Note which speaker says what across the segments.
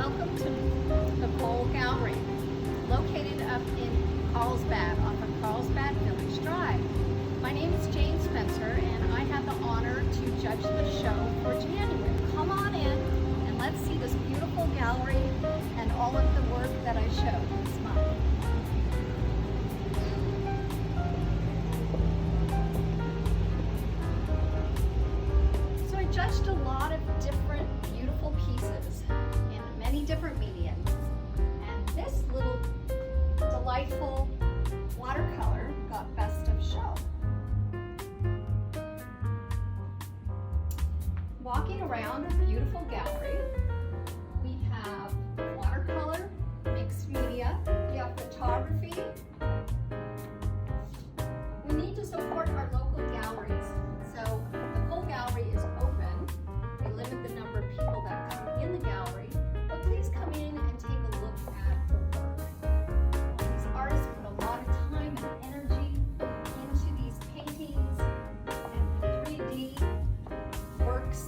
Speaker 1: welcome to the Bowl Gallery, located up in Carlsbad, off of Carlsbad Village Drive. My name is Jayne Spencer, and I have the honor to judge the show for January. Come on in, and let's see this beautiful gallery and all of the work that I showed this month. So I judged a lot of different beautiful pieces in many different mediums, and this little delightful watercolor got best of show. Walking around a beautiful gallery, we have watercolor, mixed media, we have photography. We need to support our local galleries, so the whole gallery is open. We limit the number of people that come in the gallery, but please come in and take a look at the work. These artists put a lot of time and energy into these paintings and 3D works.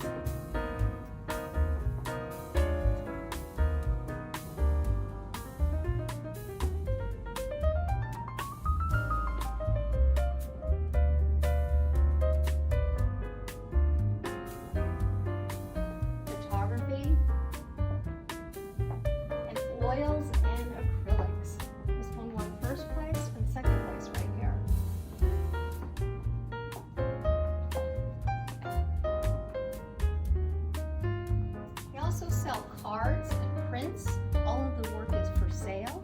Speaker 1: Photography and oils and acrylics. This one won first place and second place right here. We also sell cards and prints. All of the work is for sale.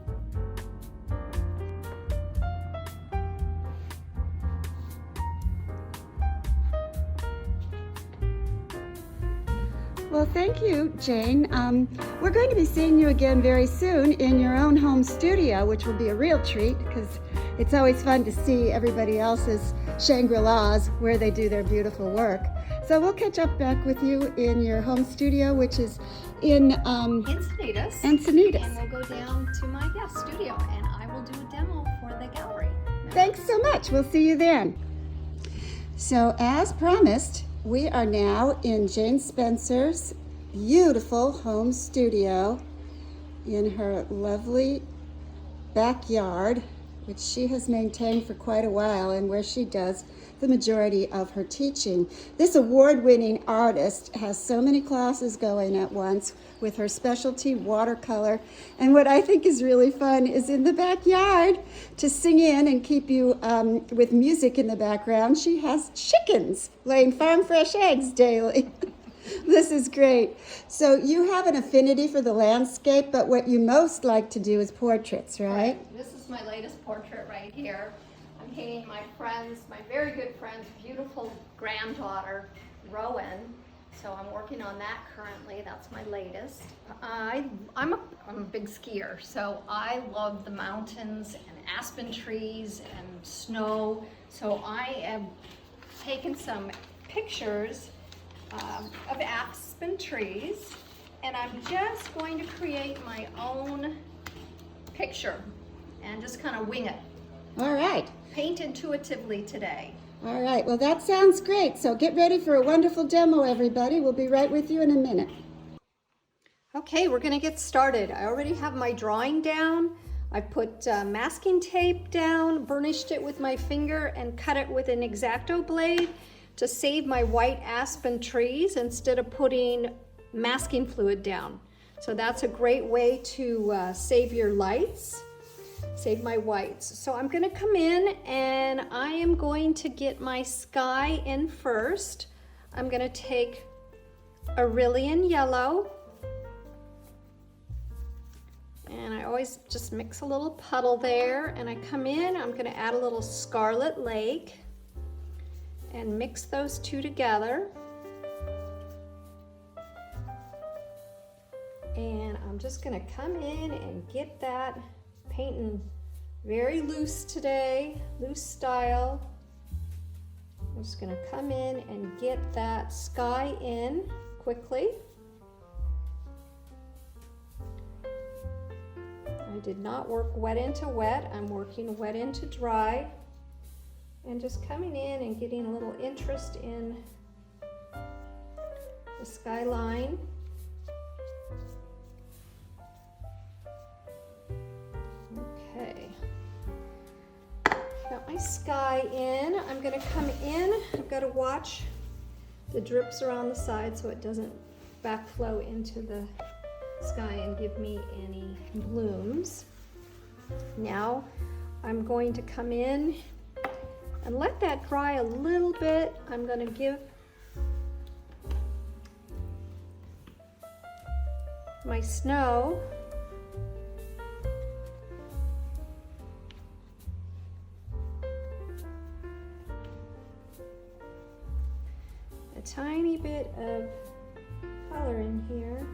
Speaker 2: Well, thank you, Jayne. We're going to be seeing you again very soon in your own home studio, which will be a real treat because it's always fun to see everybody else's Shangri-Las where they do their beautiful work. So we'll catch up back with you in your home studio, which is in
Speaker 1: Encinitas.
Speaker 2: Encinitas.
Speaker 1: And we'll go down to my studio, and I will do a demo for the gallery.
Speaker 2: Thanks so much. We'll see you then. So as promised, we are now in Jayne Spencer's beautiful home studio in her lovely backyard, which she has maintained for quite a while and where she does the majority of her teaching. This award-winning artist has so many classes going at once with her specialty watercolor. And what I think is really fun is in the backyard to sing in and keep you with music in the background. She has chickens laying farm fresh eggs daily. This is great. So you have an affinity for the landscape, but what you most like to do is portraits, right?
Speaker 1: This is my latest portrait right here. I'm painting my friend's, my very good friend's beautiful granddaughter, Rowan. So I'm working on that currently. That's my latest. I'm a big skier, so I love the mountains and aspen trees and snow. So I have taken some pictures of aspen trees, and I'm just going to create my own picture and just kind of wing it.
Speaker 2: All right.
Speaker 1: Paint intuitively today.
Speaker 2: All right, well that sounds great. So get ready for a wonderful demo, everybody. We'll be right with you in a minute.
Speaker 1: Okay, we're gonna get started. I already have my drawing down. I put masking tape down, burnished it with my finger, and cut it with an X-Acto blade to save my white aspen trees instead of putting masking fluid down. So that's a great way to save your lights. Save my whites. So I'm gonna come in and I am going to get my sky in first. I'm gonna take Aurelian yellow, and I always just mix a little puddle there, and I come in, I'm gonna add a little Scarlet Lake and mix those two together. And I'm just gonna come in and get that painting very loose today, loose style. I'm just gonna come in and get that sky in quickly. I did not work wet into wet, I'm working wet into dry. And just coming in and getting a little interest in the skyline. dry in, I'm gonna come in. I've got to watch the drips around the side so it doesn't backflow into the sky and give me any blooms. Now I'm going to come in and let that dry a little bit. I'm going to give my snow a tiny bit of color in here.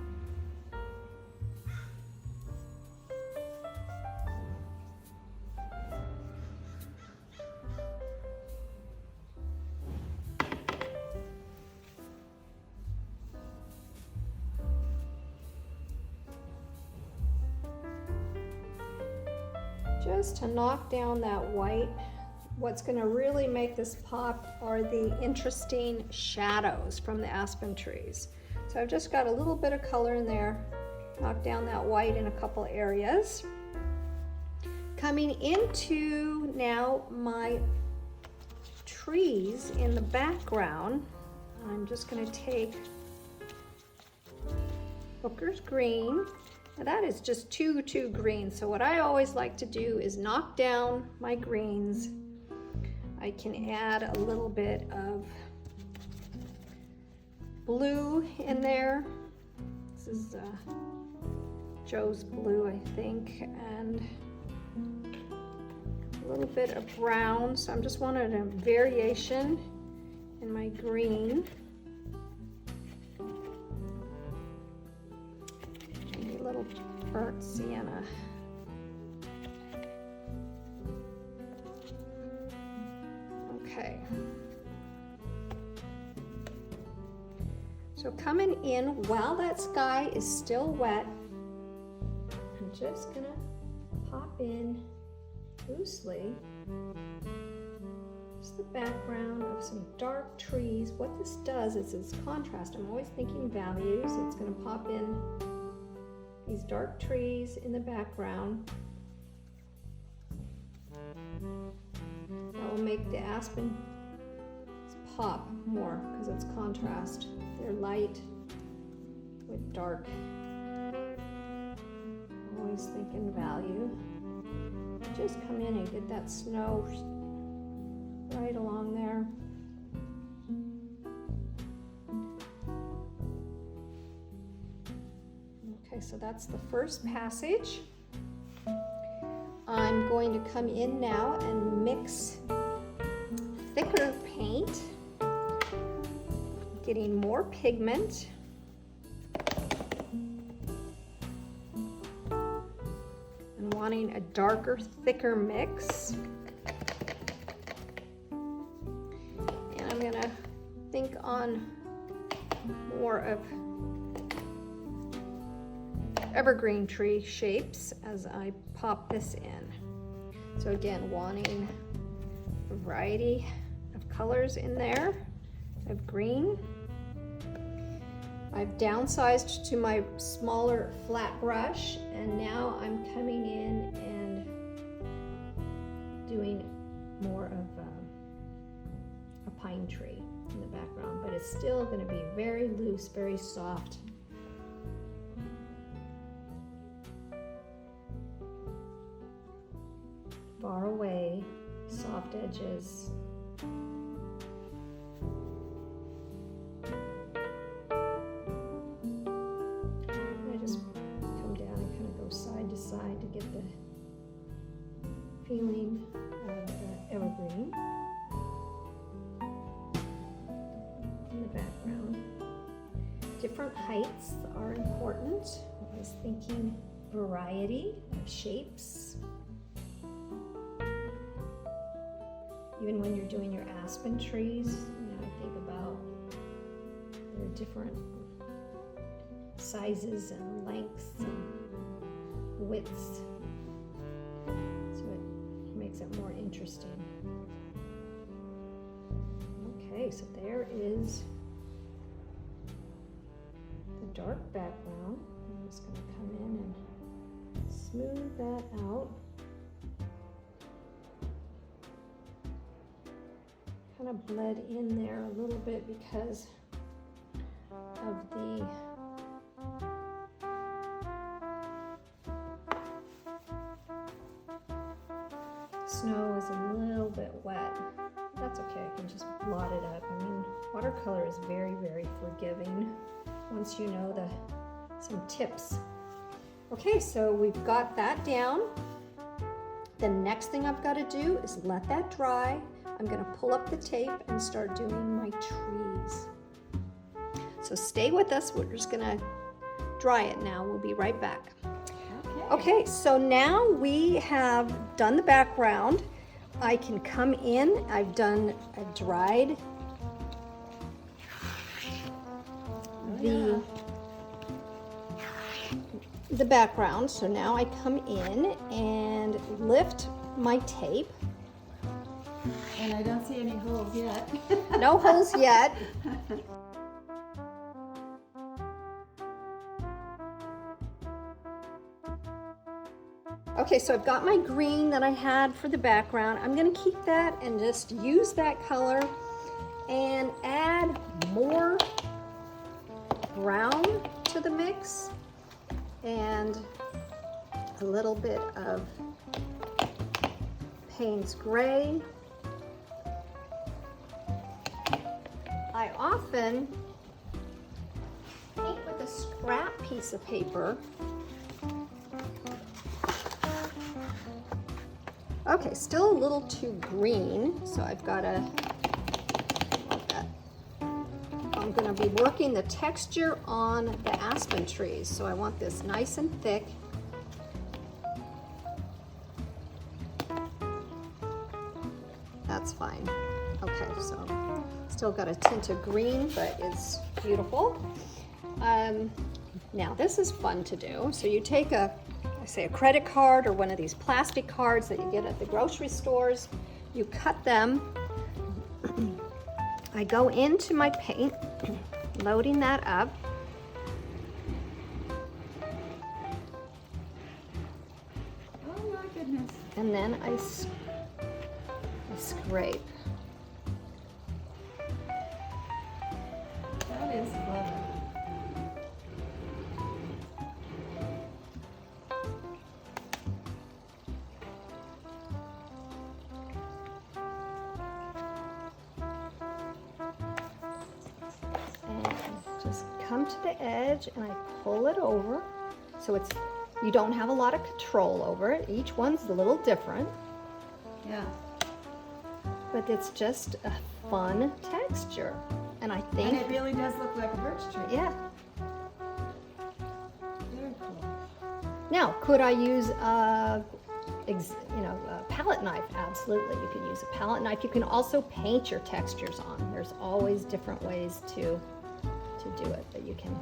Speaker 1: Just to knock down that white. What's going to really make this pop are the interesting shadows from the aspen trees. So I've just got a little bit of color in there, knock down that white in a couple areas. Coming into now my trees in the background, I'm just going to take Booker's Green. Now that is just too green. So what I always like to do is knock down my greens. I can add a little bit of blue in there. This is Joe's blue, I think, and a little bit of brown. So I'm just wanting a variation in my green. Little burnt sienna. Okay. So coming in while that sky is still wet, I'm just gonna pop in loosely just the background of some dark trees. What this does is it's contrast. I'm always thinking values. It's gonna pop in these dark trees in the background. That will make the aspen pop more because it's contrast. They're light with dark. Always thinking value. Just come in and get that snow right along there. Okay, so that's the first passage. I'm going to come in now and mix thicker paint, getting more pigment. And wanting a darker, thicker mix. And I'm gonna think on more of evergreen tree shapes as I pop this in. So again, wanting a variety of colors in there. I have green. I've downsized to my smaller flat brush, and now I'm coming in and doing more of a pine tree in the background, but it's still going to be very loose, very soft. Far away, soft edges. I just come down and kind of go side to side to get the feeling of the evergreen in the background. Different heights are important. I was thinking variety of shapes. Even when you're doing your aspen trees, think about their different sizes and lengths and widths. So it makes it more interesting. Okay, so there is the dark background. I'm just going to come in and smooth that out. of bled in there a little bit because of the snow is a little bit wet. That's okay, I can just blot it up. I mean, watercolor is very, very forgiving once you know some tips. Okay, so we've got that down. The next thing I've got to do is let that dry. I'm going to pull up the tape and start doing my trees. So stay with us. We're just going to dry it now. We'll be right back. Okay, so now we have done the background. I can come in. I've dried the background. So now I come in and lift my tape.
Speaker 2: And I don't see any holes yet.
Speaker 1: No holes yet. Okay, so I've got my green that I had for the background. I'm going to keep that and just use that color and add more brown to the mix and a little bit of Payne's Gray. I often paint with a scrap piece of paper. Okay, still a little too green, so I've got to, I'm going to be working the texture on the aspen trees, so I want this nice and thick. That's fine. Okay, so still got a tint of green, but it's beautiful. Now this is fun to do. So you take a credit card or one of these plastic cards that you get at the grocery stores. You cut them. I go into my paint, loading that up.
Speaker 2: Oh my goodness.
Speaker 1: And then I scrape.
Speaker 2: That is clever.
Speaker 1: Come to the edge and I pull it over, so you don't have a lot of control over it. Each one's a little different.
Speaker 2: Yeah.
Speaker 1: But it's just a fun texture, and I think.
Speaker 2: And it really does look like a birch tree.
Speaker 1: Yeah.
Speaker 2: Very cool.
Speaker 1: Now, could I use a palette knife? Absolutely, you could use a palette knife. You can also paint your textures on. There's always different ways to do it, but you can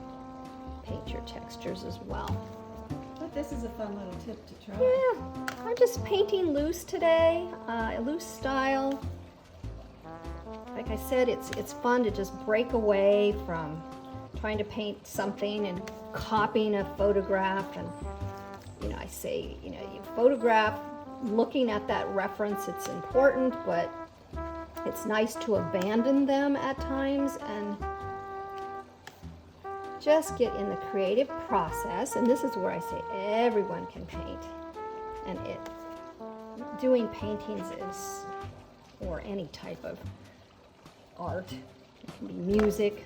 Speaker 1: paint your textures as well.
Speaker 2: But this is a fun little tip to try.
Speaker 1: Yeah, I'm just painting loose today, a loose style. Like I said, it's fun to just break away from trying to paint something and copying a photograph. And I say, you photograph, looking at that reference, it's important, but it's nice to abandon them at times and just get in the creative process. And this is where I say everyone can paint, and doing paintings is, or any type of art, it can be music,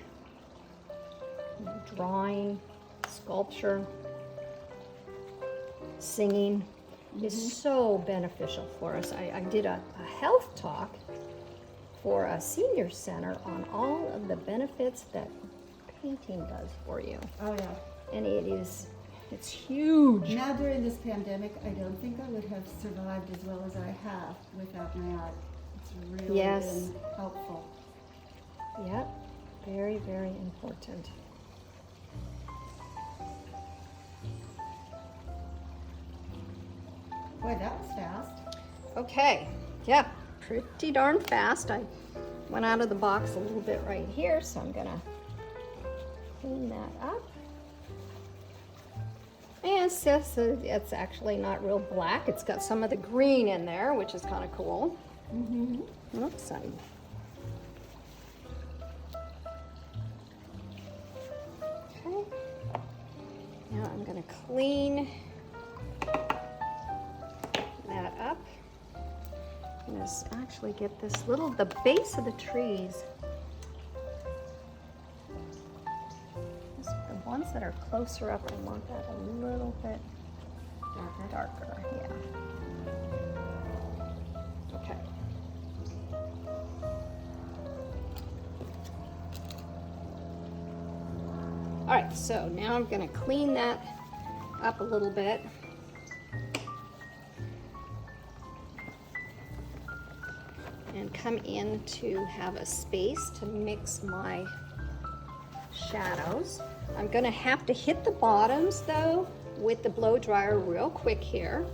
Speaker 1: drawing, sculpture, singing, is so beneficial for us. I did a health talk for a senior center on all of the benefits that painting does for you.
Speaker 2: Oh yeah.
Speaker 1: And it's huge.
Speaker 2: Now during this pandemic, I don't think I would have survived as well as I have without my art. It's really been helpful.
Speaker 1: Yep, very, very important.
Speaker 2: Boy, that was fast.
Speaker 1: Okay, yeah, pretty darn fast. I went out of the box a little bit right here, so I'm gonna clean that up. And it's actually not real black. It's got some of the green in there, which is kind of cool. Oops, I'm now I'm going to clean that up. Let's actually get the base of the trees. The ones that are closer up, I want that a little bit darker, yeah. Okay. All right, so now I'm gonna clean that up a little bit. And come in to have a space to mix my shadows. I'm gonna have to hit the bottoms though with the blow dryer real quick here,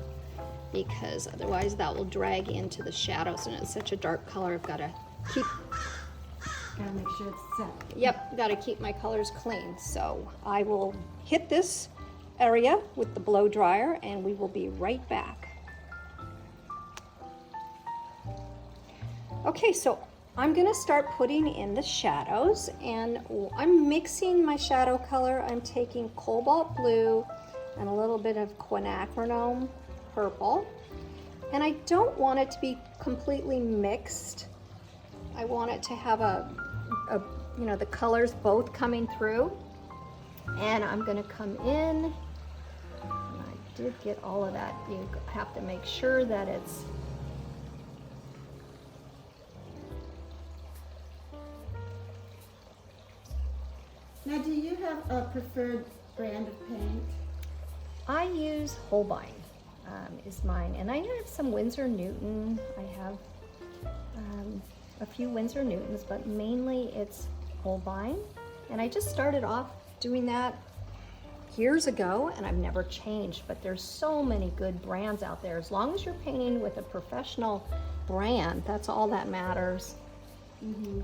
Speaker 1: because otherwise that will drag into the shadows, and it's such a dark color. I've gotta
Speaker 2: make sure it's set.
Speaker 1: Yep, gotta keep my colors clean. So I will hit this area with the blow dryer and we will be right back. Okay, so I'm gonna start putting in the shadows, and I'm mixing my shadow color. I'm taking cobalt blue and a little bit of quinacridone purple. And I don't want it to be completely mixed. I want it to have you know, the colors both coming through. And I'm gonna come in, and I did get all of that. You have to make sure that it's
Speaker 2: Now, do you have a preferred brand of paint?
Speaker 1: I use Holbein is mine, and I have some Winsor Newton. I have a few Winsor Newtons, but mainly it's Holbein. And I just started off doing that years ago, and I've never changed, but there's so many good brands out there. As long as you're painting with a professional brand, that's all that matters.
Speaker 2: Mm-hmm.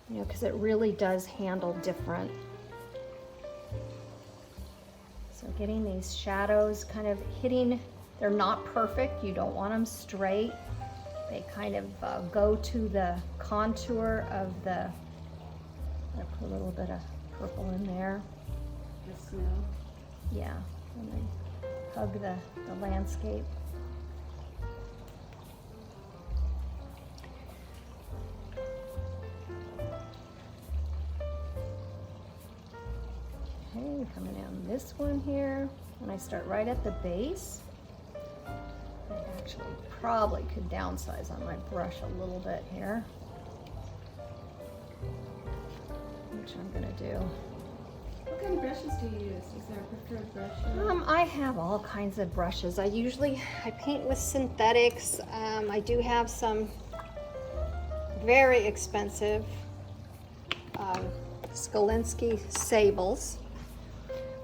Speaker 1: You know, because it really does handle different. So getting these shadows kind of hitting, they're not perfect. You don't want them straight. They kind of go to the contour of the, I put a little bit of purple in there.
Speaker 2: The snow.
Speaker 1: Yeah, and they hug the landscape. Okay, coming down this one here, and I start right at the base. I actually probably could downsize on my brush a little bit here, which I'm gonna do.
Speaker 2: What kind of brushes do you use? Is there a preferred brush?
Speaker 1: I have all kinds of brushes. I paint with synthetics. I do have some very expensive Skolinsky sables.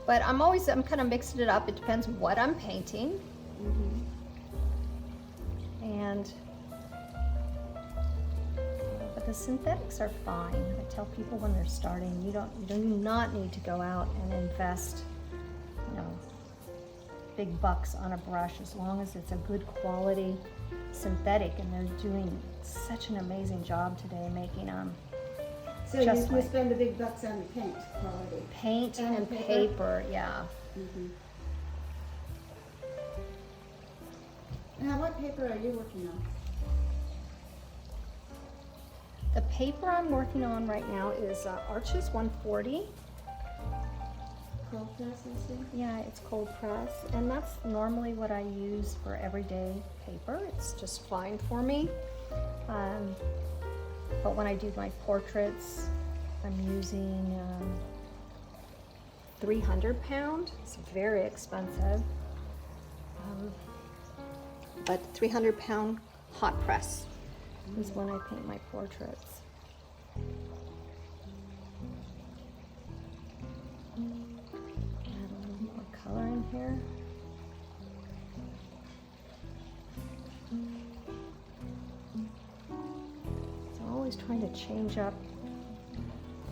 Speaker 1: But I'm kind of mixing it up. It depends what I'm painting.
Speaker 2: Mm-hmm.
Speaker 1: And, but the synthetics are fine. I tell people when they're starting, you do not need to go out and invest, you know, big bucks on a brush, as long as it's a good quality synthetic, and they're doing such an amazing job today making them.
Speaker 2: So you spend the big bucks on the paint quality.
Speaker 1: Paint and paper, yeah.
Speaker 2: Mm-hmm. Now, what paper are you working on?
Speaker 1: The paper I'm working on right now is Arches 140.
Speaker 2: Cold press, I see.
Speaker 1: Yeah, it's cold press, and that's normally what I use for everyday paper. It's just fine for me. But when I do my portraits, I'm using 300 pound. It's very expensive. But 300 pound hot press is when I paint my portraits. Add a little more color in here. So I'm always trying to change up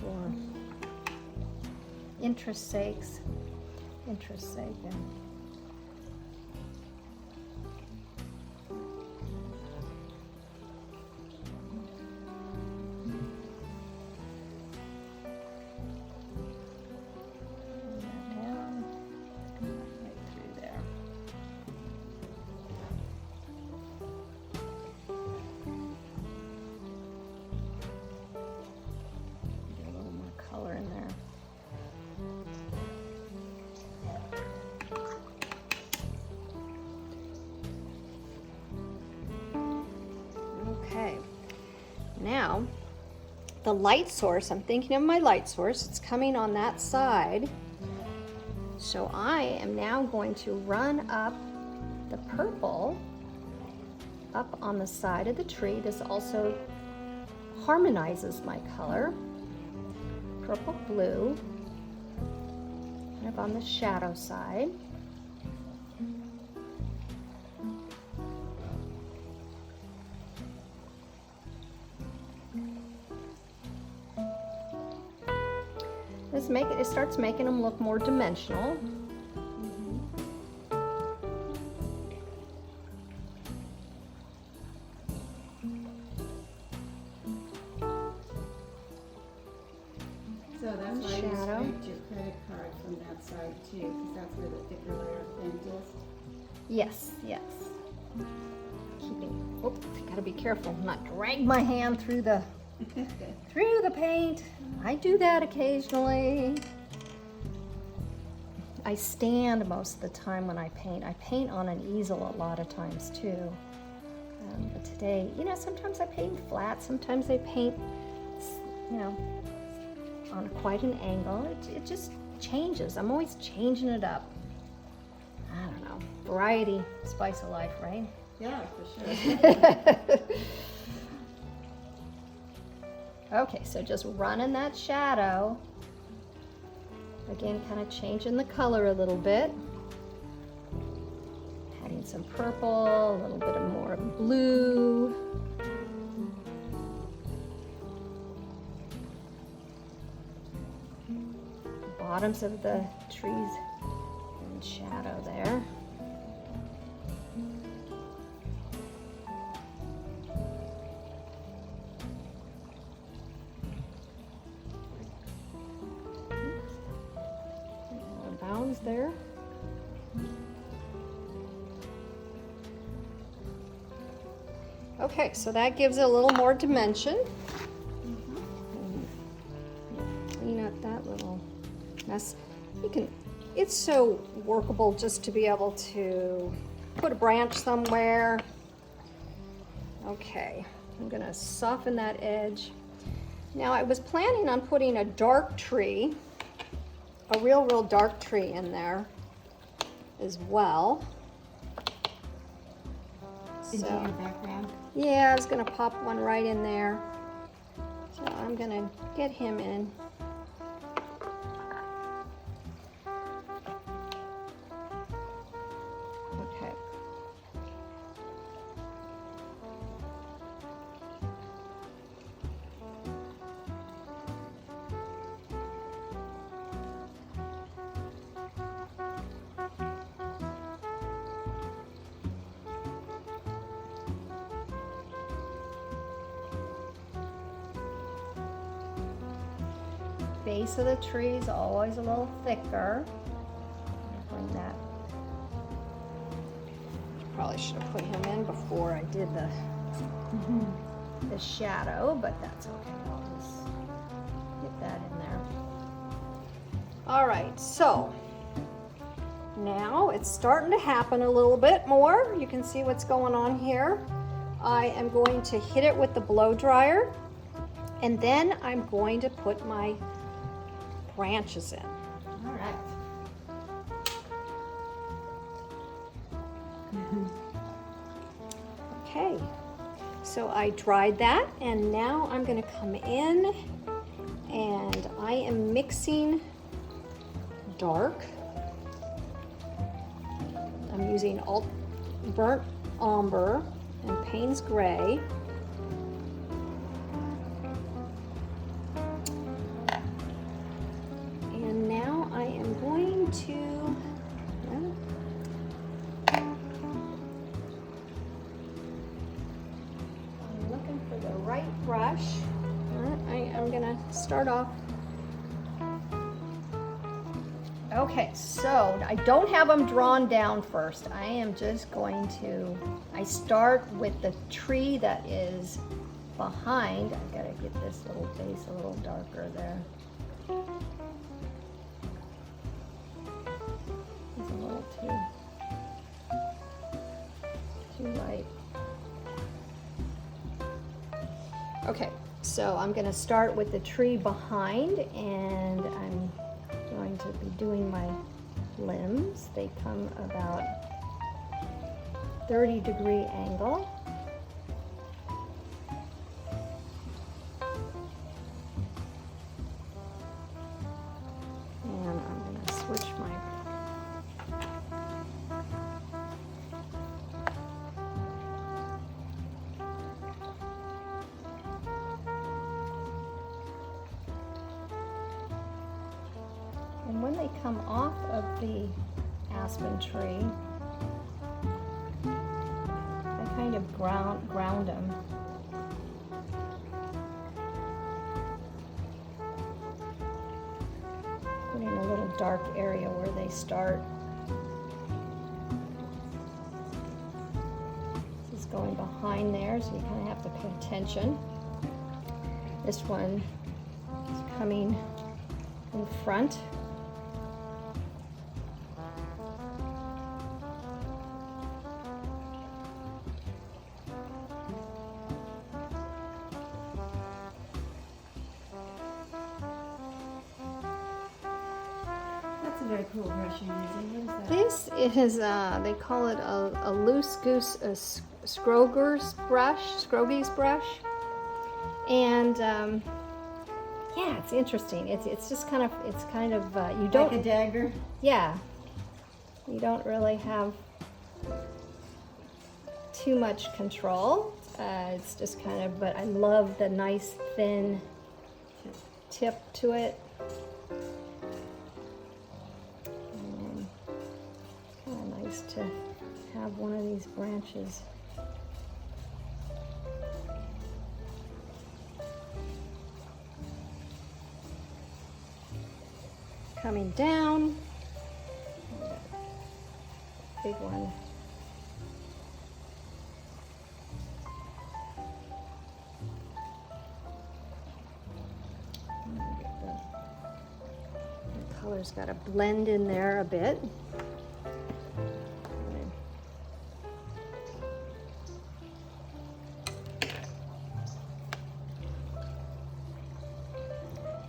Speaker 1: for interest's sake. And Now, the light source, I'm thinking of my light source, it's coming on that side. So I am now going to run up the purple up on the side of the tree. This also harmonizes my color. Purple, blue, kind of on the shadow side. It starts making them look more dimensional.
Speaker 2: So that's why you scraped your credit card from that side too, because that's where the thicker layer of paint is.
Speaker 1: Yes, yes. Gotta be careful, not drag my hand through the paint. I do that occasionally. I stand most of the time when I paint. I paint on an easel a lot of times too. But today, sometimes I paint flat, sometimes I paint, on quite an angle. It just changes. I'm always changing it up. I don't know. Variety, spice of life, right?
Speaker 2: Yeah, for sure.
Speaker 1: Okay, so just running that shadow. Again, kind of changing the color a little bit. Adding some purple, a little bit more blue. Bottoms of the trees in shadow there. Bounds there. Okay, so that gives it a little more dimension. Clean up that little mess. It's so workable just to be able to put a branch somewhere. Okay, I'm gonna soften that edge. Now I was planning on putting a dark tree, a real dark tree in there as well.
Speaker 2: Did you do your background?
Speaker 1: Yeah, I was gonna pop one right in there. So I'm gonna get him in. Okay. Base of the tree is always a little thicker. Bring that. Probably should have put him in before I did the shadow, but that's okay. I'll just get that in there. All right, so now it's starting to happen a little bit more. You can see what's going on here. I am going to hit it with the blow dryer, and then I'm going to put my branches in.
Speaker 2: All right.
Speaker 1: Okay, so I dried that, and now I'm going to come in and I am mixing dark. I'm using burnt umber and Payne's Gray. And now I am going to, I'm looking for the right brush. I'm gonna start off. Okay, so I don't have them drawn down first. I am just going to, I start with the tree that is behind. I've got to get this little base a little darker there. It's a little too light. Okay, so I'm going to start with the tree behind, and I'm going to be doing my limbs. They come about 30-degree angle. And I'm going to switch my and when they come off of the aspen tree, I kind of ground them. Putting a little dark area where they start. This is going behind there, so you kind of have to pay attention. This one is coming in front.
Speaker 3: That's a very cool brush you're using. What is that?
Speaker 1: This is, they call it a loose goose, a Scrogger's brush, Scroggy's brush. And yeah, it's interesting. It's just kind of, you don't,
Speaker 3: Like a dagger?
Speaker 1: yeah, you don't really have too much control. It's just kind of, but I love the nice thin tip to it. Kind of nice to have one of these branches. Coming down, big one. The color's got to blend in there a bit.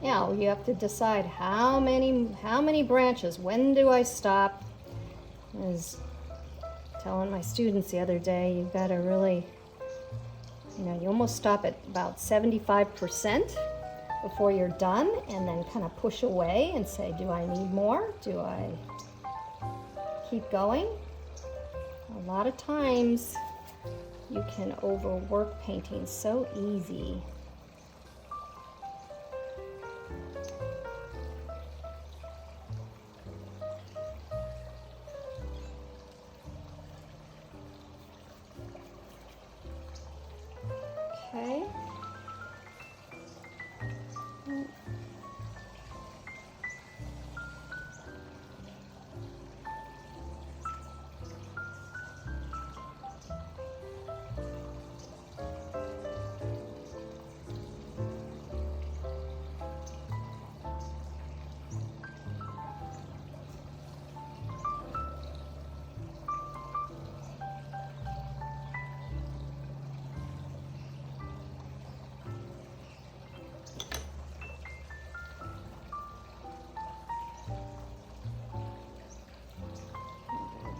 Speaker 1: Now you have to decide how many branches. When do I stop? I was telling my students the other day, you've got to really, you almost stop at about 75% before you're done, and then kind of push away and say, do I need more? Do I keep going? A lot of times you can overwork painting so easy. Okay.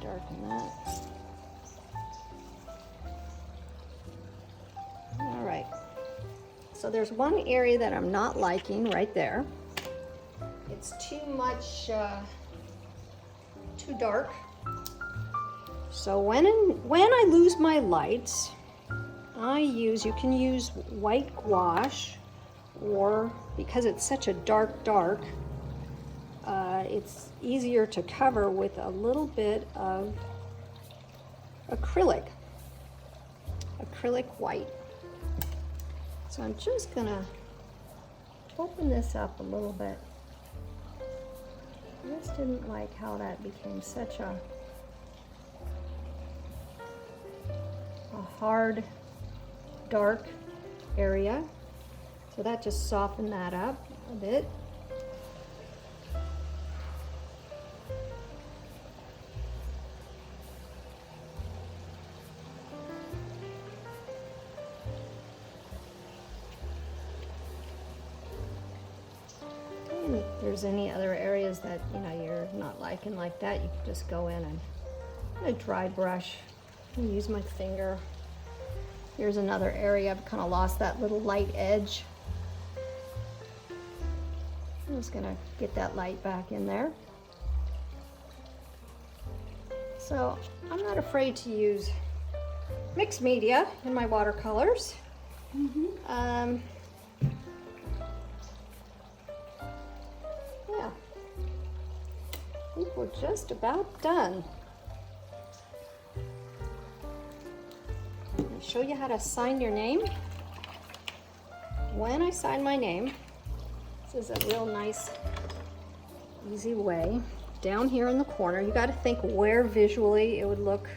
Speaker 1: Darken that. All right. So there's one area that I'm not liking right there. It's too much, too dark. So when I lose my lights, you can use white gouache, or because it's such a dark, it's easier to cover with a little bit of acrylic white. So I'm just gonna open this up a little bit. I just didn't like how that became such a hard, dark area. So that just softened that up a bit. there's any other areas that, you know, you're not liking like that, you can just go in and a dry brush and use my finger. Here's another area I've kind of lost that little light edge. I'm just gonna get that light back in there. So I'm not afraid to use mixed media in my watercolors. Yeah, I think we're just about done. I'll show you how to sign your name. When I sign my name, this is a real nice, easy way. Down here in the corner, you got to think where visually it would look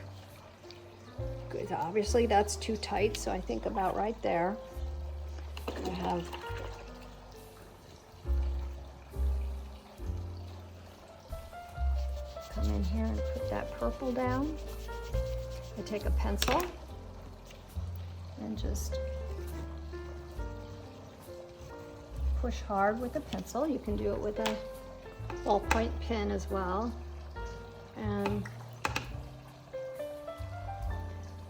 Speaker 1: good. Obviously that's too tight, so I think about right there. I have come in here and put that purple down. I take a pencil and just push hard with a pencil. You can do it with a ballpoint pen as well. And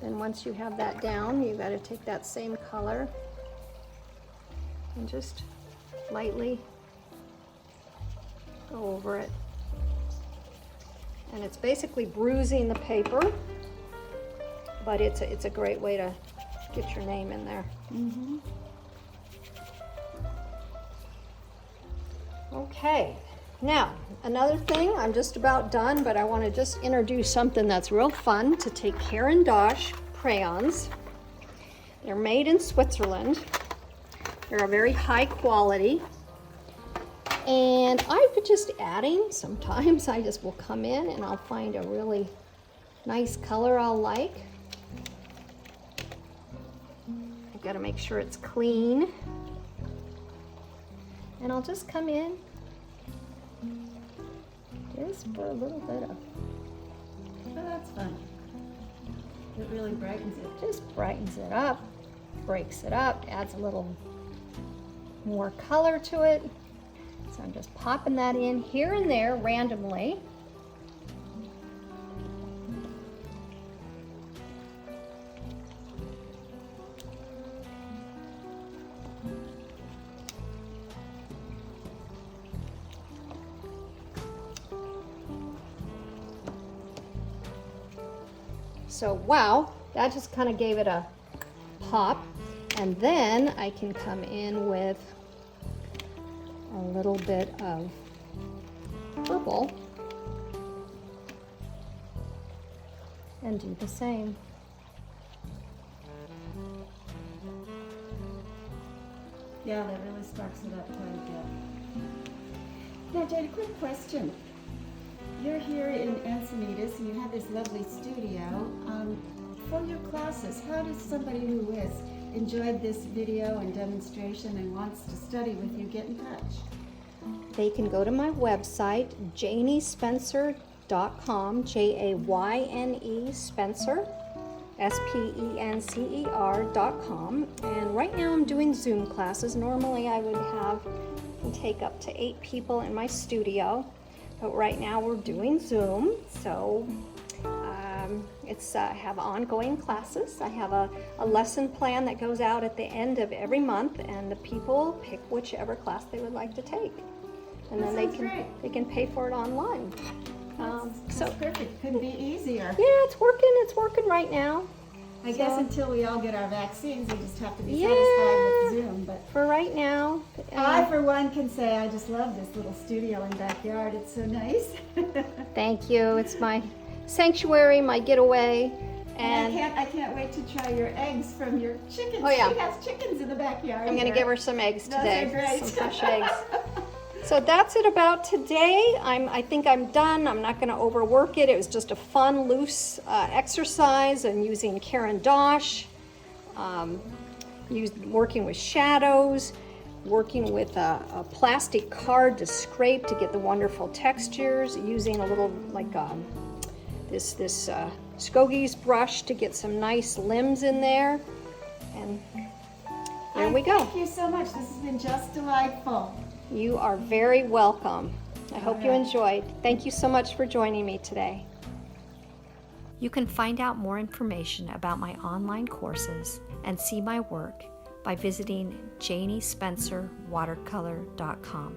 Speaker 1: then once you have that down, you got to take that same color and just lightly go over it. And it's basically bruising the paper, but it's a great way to get your name in there. Okay, now another thing, I'm just about done, but I want to just introduce something that's real fun to take Caran d'Ache crayons. They're made in Switzerland. They're a very high quality. And I've been just adding, sometimes I just will come in and I'll find a really nice color I'll like. I've got to make sure it's clean. And I'll just come in just for a little bit of.
Speaker 2: Oh, that's fun. It really brightens it.
Speaker 1: Just brightens it up, breaks it up, adds a little more color to it. So I'm just popping that in here and there randomly. So wow, that just kind of gave it a pop. And then I can come in with a little bit of purple and do the same.
Speaker 2: Yeah, that really sparks it up quite a bit. Now, Jayne, a quick question. You're here in Encinitas and you have this lovely studio. For your classes, how does somebody who has enjoyed this video and demonstration and wants to study with you get in touch?
Speaker 1: They can go to my website, JayneSpencer.com, Jayne Spencer, SPENCER.com. And right now I'm doing Zoom classes. Normally I would have and take up to 8 people in my studio, but right now we're doing Zoom. So I have ongoing classes. I have a lesson plan that goes out at the end of every month, and the people pick whichever class they would like to take, and then they can pay for it online.
Speaker 2: So perfect. Couldn't be easier.
Speaker 1: Yeah, it's working right now.
Speaker 2: I guess until we all get our vaccines, we just have to be satisfied with Zoom. But
Speaker 1: for right now,
Speaker 2: I, for one, can say I just love this little studio and backyard. It's so nice.
Speaker 1: Thank you. It's my sanctuary, my getaway. And
Speaker 2: I can't wait to try your eggs from your chickens.
Speaker 1: Oh, yeah.
Speaker 2: She has chickens in the backyard.
Speaker 1: I'm going to give her some eggs today.
Speaker 2: Those are great.
Speaker 1: Some fresh eggs. So that's it about today. I think I'm done. I'm not going to overwork it. It was just a fun, loose exercise and using Caran d'Ache, working with shadows, working with a plastic card to scrape to get the wonderful textures, using a little like this Skogies brush to get some nice limbs in there. And there we go.
Speaker 2: Thank you so much. This has been just delightful.
Speaker 1: You are very welcome. I hope you enjoyed. Thank you so much for joining me today. You can find out more information about my online courses and see my work by visiting JayneSpencerWatercolor.com.